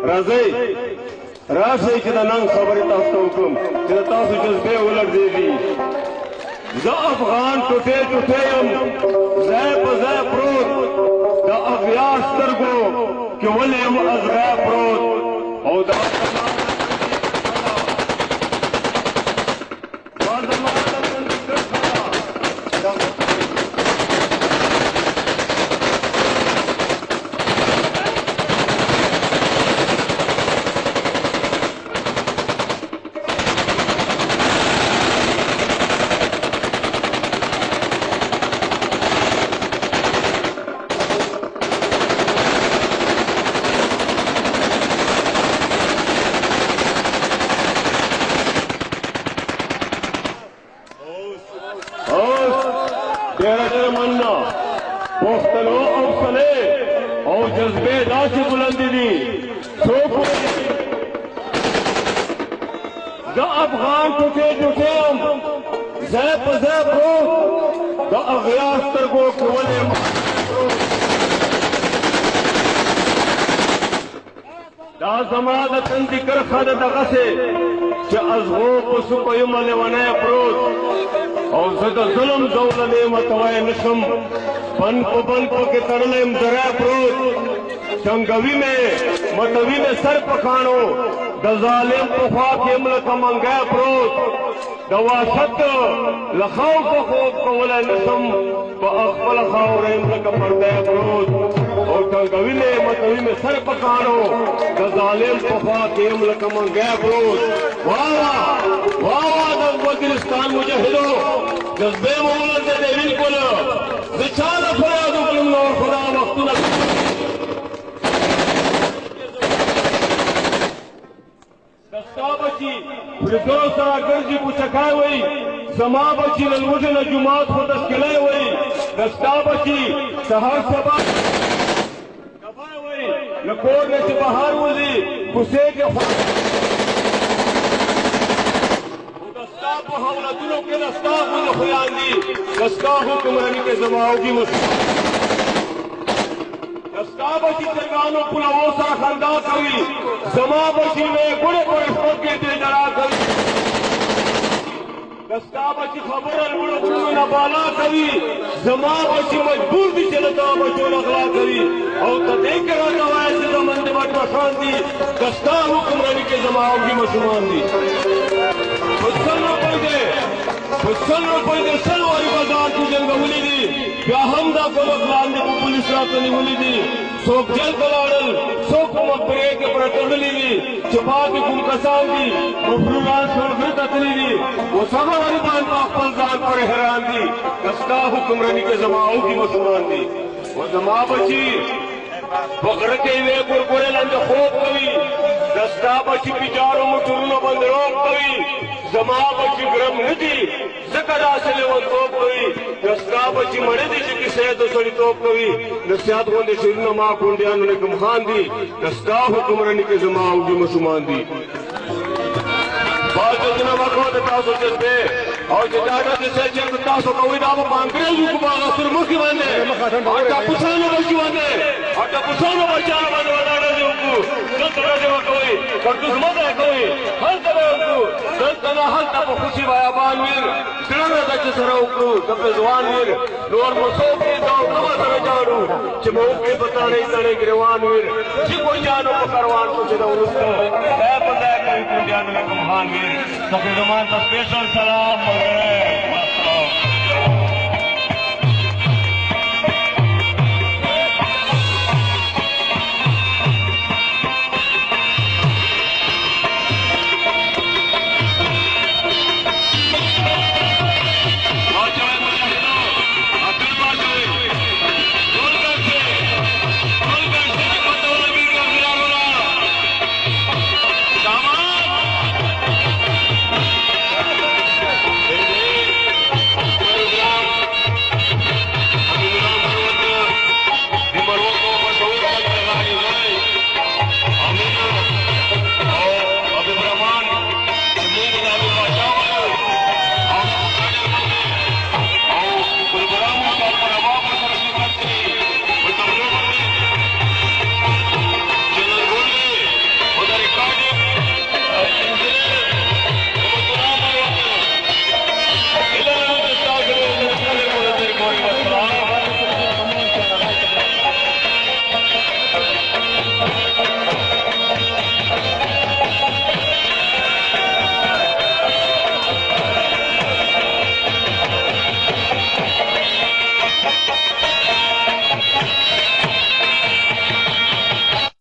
राځئ راشئ چې د نن خبرې تاسو ته وکړم چې د تاسو جذبې ولړزېږي زه افغان ټوټې ټوټې یم ځای په ځای پروت د اغیا سترګو کې ولې یم ازغا پروت او دا پختنو حوصلې او جذبې داسې بلندې دي څوک د افغان ټوټې ټوټې یم ځای په ځای پروت د اغیا سترګو کې ولې دا زما د تندي کرښه ده دغسې چې ازغو په سوکو یم لیونی پروت او زه د ظلم زولنې متوی نشم بند په بند پکې تړلی یم ذرای پروت چنګوي مې متوي مې سر په کاڼو د ظالم په خوا کې یم لکه منګی پروت د وحشت له خوفه خوب کولی نشم په خپله خاوره یم لکه پردی پروت او چنګوي مې متوي مې سر په کاڼو د ظالم په خوا کې یم لکه منګی پروت واوا د وزیرستان مجاهدو جذبې مو ولرزې دی بلکل زه چا نه فریاد وکړم نور خدا وختونه دستا بچي پردو سره ګرځي کوچکای وایي زما بچي له لوږې نه جومات خو تشکیلی وایي دستا بچي سهار سبا کبای وایي له کور نه چې بهر وځي کوڅې کې دستا په حولتونو کې دستا غوندې خویان دي دستا حکمراني کې زما اوږي دستا بچي چرګانو پلوو سره خندا کوي زما بچي مې ګوړې ګوړې سپکې ترې ډرا کوي دستا بچي خبره لوړو غرونو نه بالا کوي زما بچي مجبور دي چې له تا بچو نه غلا کوي او ته دې کې راته وایې چې زمن دې بټ مشان دي دستا حکمراني کې زما اوږي ماشومان دي په سل روپۍ د سل واري بازار کې جنګولي دي بیا هم دا کومکلان دي په پولیس راته نیولي دي څوک جیل ته لاړل څوک په مقبرې کې پرتړلي دي چې پاتې کوم کسان دي مفروران سړکونو ته تللي دي اوس هغه غریبان په خپل ځان پورې حیران دي دستا حکمراني کې زما اوږي ماشومان دي او زما بچي په غره کې یوې ګورګورې لاندې خوب کوي دستا بچي بېچارو موټرونو باندې روب کوي زما بچي ګرم نه دي ځکه داسې لیونتوب کوي دستا بچي مړه دي چې کیسې د سړیتوب کوي نصیحت غوندې شعرونه ما کونډیانو نکم خان دي دستا حکمراني کې زما اوږي ماشومان دي بعض ځینې وخت د تاسو جذبې او چې دا داسې چې تاسو کوئ دا به په انګریزو کې به هغه سر مخکې باندې ټاپوسانو بچي باندې ټاپوسانو بچیانو باندې ولاړه دې وکړو دلته ورځې به کوئ کړتوس مه ځای کوئ هلته به وکړو دلته نه هلته په خوشي بیابان ویر زړه راځه چې سره وکړو د پېزوان ویر نور مو څوک یې دا نه سره جاړو چې مو وکړې په تڼۍ تڼۍ ګرېوان ویر چې کوچیانو په کاروان کو چې د وروسته ځای په ځای کوي کونډیانو لکم خان ویر سفید زمان ته سپېشل سلام ملګری